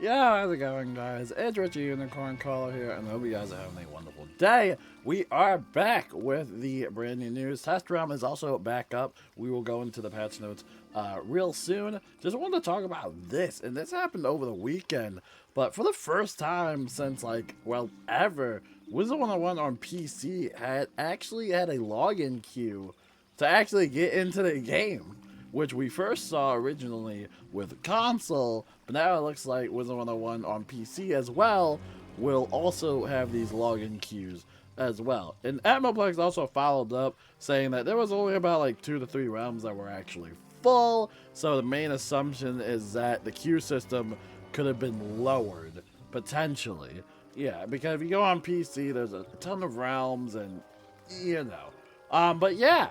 Yeah, how's it going, guys? It's Richie Unicorn Caller here, and I hope you guys are having a wonderful day. We are back with the brand new news. Test Realm is also back up. We will go into the patch notes real soon. Just wanted to talk about this, and this happened over the weekend. But for the first time since, ever, Wizard101 on PC had actually had a login queue to actually get into the game, which we first saw originally with console, but now it looks like Wizard101 on PC as well will also have these login queues as well. And Atmoplex also followed up saying that there was only about like 2 to 3 realms that were actually full, so the main assumption is that the queue system could have been lowered, potentially. Yeah, because if you go on PC, there's a ton of realms and, you know. But yeah,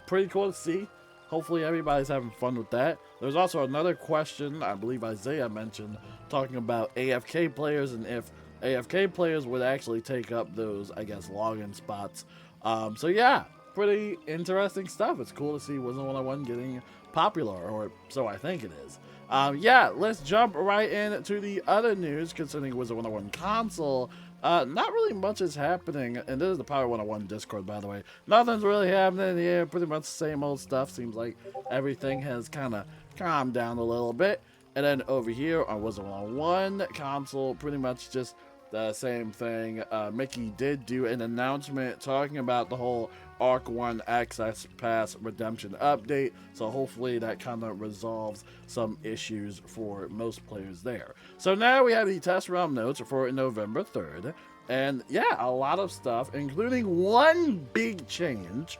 pretty cool to see. Hopefully everybody's having fun with that. There's also another question I believe Isaiah mentioned talking about AFK players and if AFK players would actually take up those, I guess, login spots. So yeah, pretty interesting stuff. It's cool to see Wizard101 getting popular, or so I think it is. Yeah, let's jump right into the other news concerning Wizard101 console. Not really much is happening, and this is the Power 101 Discord, by the way. Nothing's really happening here, pretty much the same old stuff. Seems like everything has kind of calmed down a little bit. And then over here on Wizard101 console, pretty much just the same thing. Mickey did do an announcement talking about the whole Arc 1 Access Pass Redemption update, so hopefully that kind of resolves some issues for most players there. So now we have the test realm notes for November 3rd, and yeah, a lot of stuff, including one big change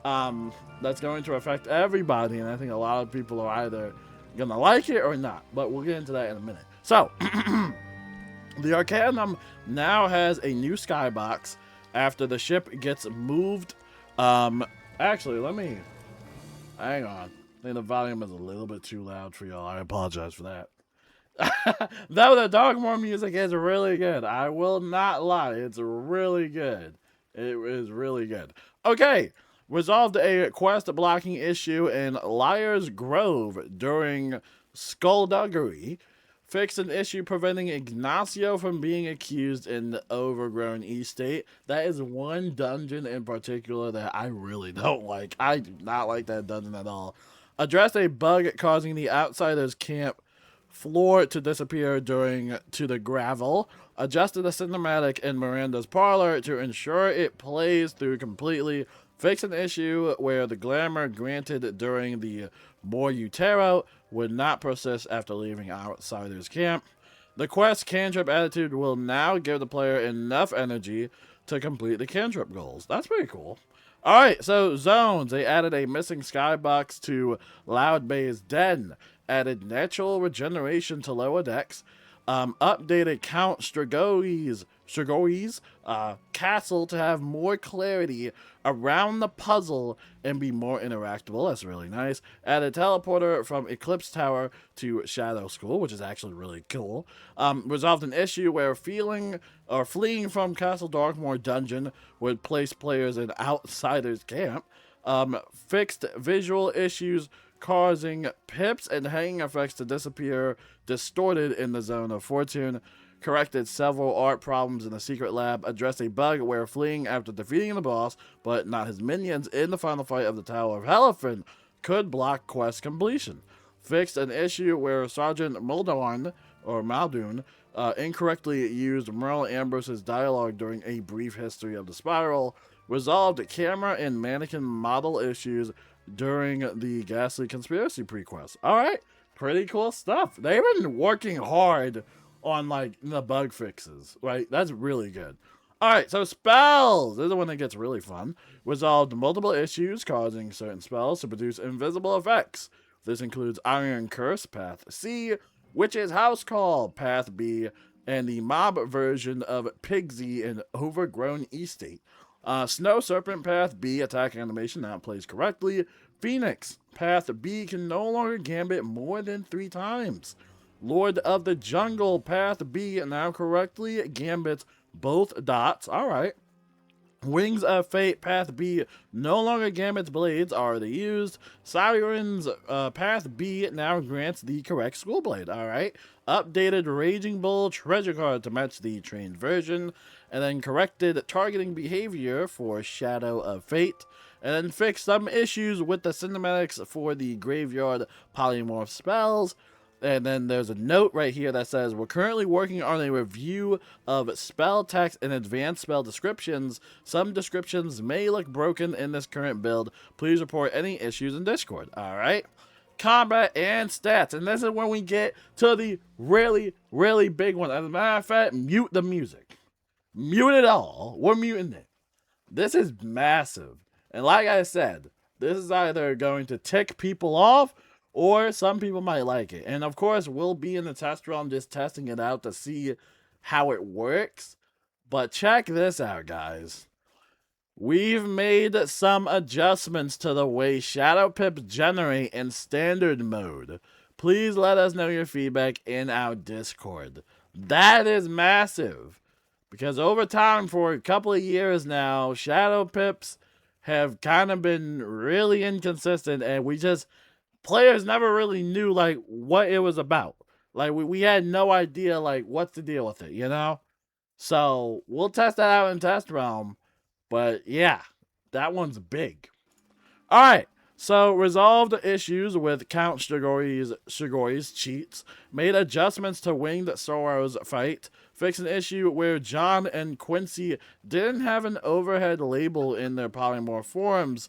that's going to affect everybody, and I think a lot of people are either gonna like it or not, but we'll get into that in a minute. So, the Arcanum now has a new skybox after the ship gets moved. Actually, let me, hang on. I think the volume is a little bit too loud for y'all. I apologize for that. Though the Dogmore music is really good. I will not lie. It's really good. It is really good. Okay. Resolved a quest blocking issue in Liar's Grove during Skullduggery. Fixed an issue preventing Ignacio from being accused in the overgrown estate. That is one dungeon in particular that I really don't like. I do not like that dungeon at all. Addressed a bug causing the Outsiders camp floor to disappear during To the Gravel. Adjusted the cinematic in Miranda's parlor to ensure it plays through completely. Fix an issue where the glamour granted during the Morutero would not persist after leaving Outsider's camp. The quest Cantrip Attitude will now give the player enough energy to complete the cantrip goals. That's pretty cool. Alright, so zones. They added a missing skybox to Loud Bay's Den. Added natural regeneration to lower decks. Updated Count Stragoi's castle to have more clarity around the puzzle and be more interactable. That's really nice. Added teleporter from Eclipse Tower to Shadow School, which is actually really cool. Resolved an issue where fleeing from Castle Darkmoor dungeon would place players in Outsiders camp. Fixed visual issues causing pips and hanging effects to disappear distorted in the Zone of Fortune. Corrected several art problems in the secret lab. Addressed a bug where fleeing after defeating the boss, but not his minions, in the final fight of the Tower of Hellefen could block quest completion. Fixed an issue where Sergeant Muldoon incorrectly used Merle Ambrose's dialogue during a brief history of the spiral. Resolved camera and mannequin model issues during the Ghastly Conspiracy prequest. Alright, pretty cool stuff. They've been working hard on the bug fixes, right? That's really good. Alright, so spells. This is the one that gets really fun. Resolved multiple issues causing certain spells to produce invisible effects. This includes Iron Curse, Path C, Witch's House Call, Path B, and the mob version of Pigsy in Overgrown Estate. Snow Serpent, Path B, attack animation now plays correctly. Phoenix, Path B can no longer gambit more than 3 times. Lord of the Jungle, Path B now correctly gambits both dots. Alright. Wings of Fate, Path B no longer gambits blades, already used. Siren's Path B now grants the correct school blade. Alright. updated Raging Bull treasure card to match the trained version, and then corrected targeting behavior for Shadow of Fate, and then fixed some issues with the cinematics for the graveyard polymorph spells. And then there's a note right here that says, we're currently working on a review of spell text and advanced spell descriptions. Some descriptions may look broken in this current build. Please report any issues in Discord. All right. Combat and stats. And this is when we get to the really, really big one. As a matter of fact, mute the music. Mute it all. We're muting it. This is massive. And like I said, this is either going to tick people off or some people might like it. And of course, we'll be in the test realm just testing it out to see how it works. But check this out, guys. We've made some adjustments to the way shadow pips generate in standard mode. Please let us know your feedback in our Discord. That is massive. Because over time, for a couple of years now, shadow pips have kind of been really inconsistent, and players never really knew like what it was about. Like we had no idea like what's the deal with it, you know? So we'll test that out in test realm. But yeah, that one's big. Alright, so resolved issues with Count Shigori's cheats, made adjustments to Winged Sorrow's fight, fixed an issue where John and Quincy didn't have an overhead label in their polymorph forms.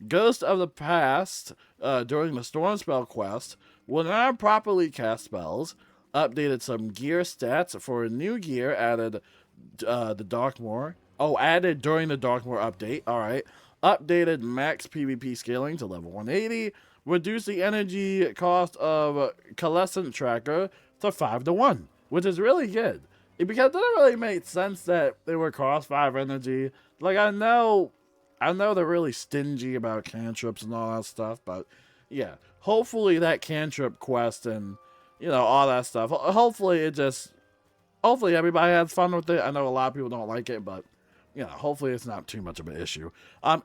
Ghost of the Past, during the Storm Spell quest, will now properly cast spells, updated some gear stats for new gear, added the Darkmoor. Oh, added during the Darkmoor update, alright. Updated max PvP scaling to level 180, reduced the energy cost of Coalescent Tracker to 5-1, which is really good. Because it doesn't really make sense that they were cost 5 energy. Like, I know they're really stingy about cantrips and all that stuff, but yeah, hopefully that cantrip quest and, you know, all that stuff, hopefully everybody has fun with it. I know a lot of people don't like it, but, you know, hopefully it's not too much of an issue.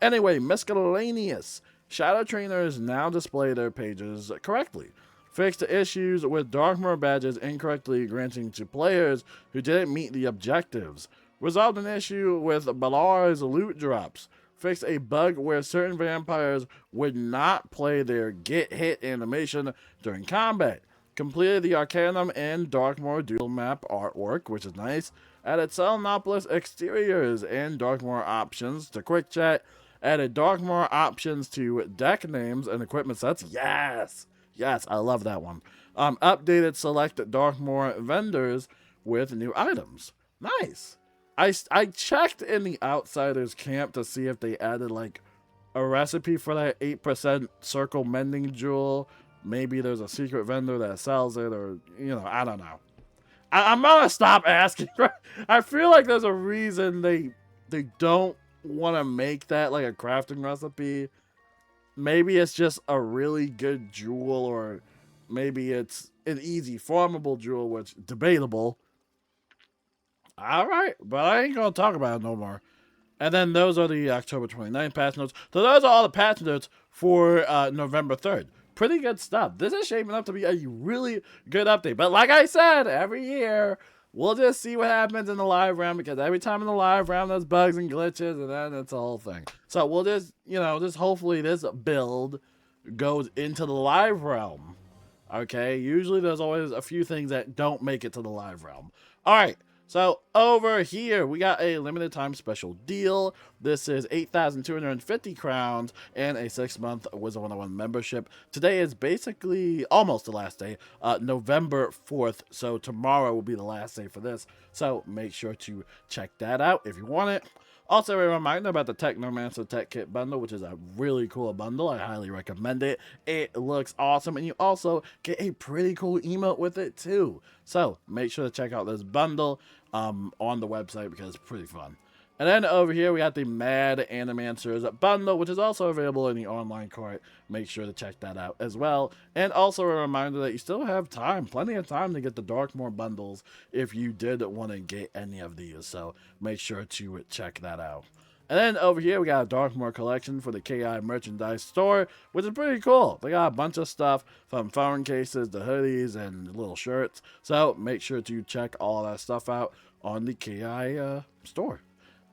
Anyway, Miscellaneous. Shadow Trainers now display their pages correctly. Fixed issues with Darkmoor badges incorrectly granting to players who didn't meet the objectives. Resolved an issue with Balar's loot drops. Fixed a bug where certain vampires would not play their get hit animation during combat. Completed the Arcanum and Darkmoor dual map artwork, which is nice. Added Selenopolis exteriors and Darkmoor options to Quick Chat. Added Darkmoor options to deck names and equipment sets. Yes! Yes, I love that one. Updated select Darkmoor vendors with new items. Nice. I checked in the Outsiders camp to see if they added like a recipe for that 8% circle mending jewel. Maybe there's a secret vendor that sells it, or, you know, I don't know. I'm gonna stop asking. I feel like there's a reason they don't want to make that like a crafting recipe. Maybe it's just a really good jewel, or maybe it's an easy farmable jewel, which debatable. Alright, but I ain't gonna talk about it no more. And then those are the October 29th patch notes. So those are all the patch notes for November 3rd. Pretty good stuff. This is shaping up to be a really good update. But like I said, every year, we'll just see what happens in the live round, because every time in the live round, there's bugs and glitches, and then it's a whole thing. So we'll just, you know, just hopefully this build goes into the live realm. Okay? Usually there's always a few things that don't make it to the live realm. Alright. So over here, we got a limited time special deal. This is 8,250 crowns and a 6-month Wizard101 membership. Today is basically almost the last day, November 4th. So tomorrow will be the last day for this. So make sure to check that out if you want it. Also, a reminder about the Technomancer Tech Kit bundle, which is a really cool bundle. I highly recommend it. It looks awesome, and you also get a pretty cool emote with it too. So make sure to check out this bundle on the website, because it's pretty fun. And then over here, we got the Mad Animancers bundle, which is also available in the online cart. Make sure to check that out as well. And also a reminder that you still have time, plenty of time to get the Darkmoor bundles if you did want to get any of these. So make sure to check that out. And then over here, we got a Darkmoor collection for the KI merchandise store, which is pretty cool. They got a bunch of stuff from phone cases to hoodies and little shirts. So make sure to check all that stuff out on the KI store.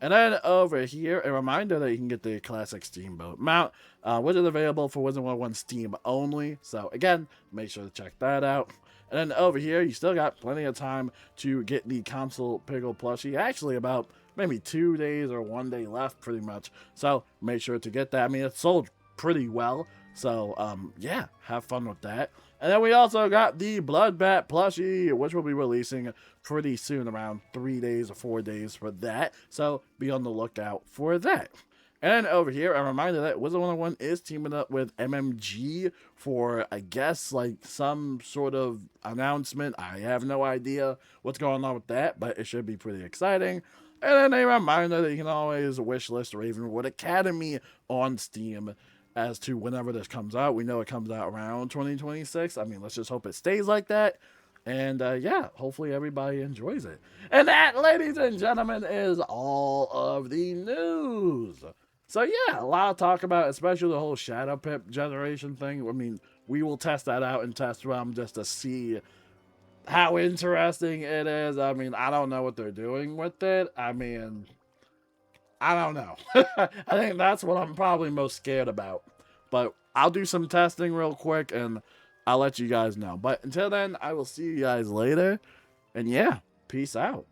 And then over here, a reminder that you can get the classic Steamboat mount, which is available for Wizard101 Steam only. So again, make sure to check that out. And then over here, you still got plenty of time to get the console pickle plushie. Actually, about maybe 2 days or 1 day left, pretty much. So make sure to get that. I mean, it sold pretty well. So yeah, have fun with that. And then we also got the Bloodbat plushie, which will be releasing pretty soon, around 3 days or 4 days for that. So be on the lookout for that. And over here, a reminder that Wizard101 is teaming up with MMG for, I guess, like some sort of announcement. I have no idea what's going on with that, but it should be pretty exciting. And then a reminder that you can always wishlist Ravenwood Academy on Steam as to whenever this comes out. We know it comes out around 2026. I mean, let's just hope it stays like that. And yeah, hopefully everybody enjoys it. And that, ladies and gentlemen, is all of the news. So yeah, a lot to talk about, especially the whole Shadow Pip generation thing. I mean, we will test that out in test realm just to see how interesting it is. I mean, I don't know what they're doing with it. I mean, I don't know. I think that's what I'm probably most scared about. But I'll do some testing real quick and I'll let you guys know. But until then, I will see you guys later. And yeah, peace out.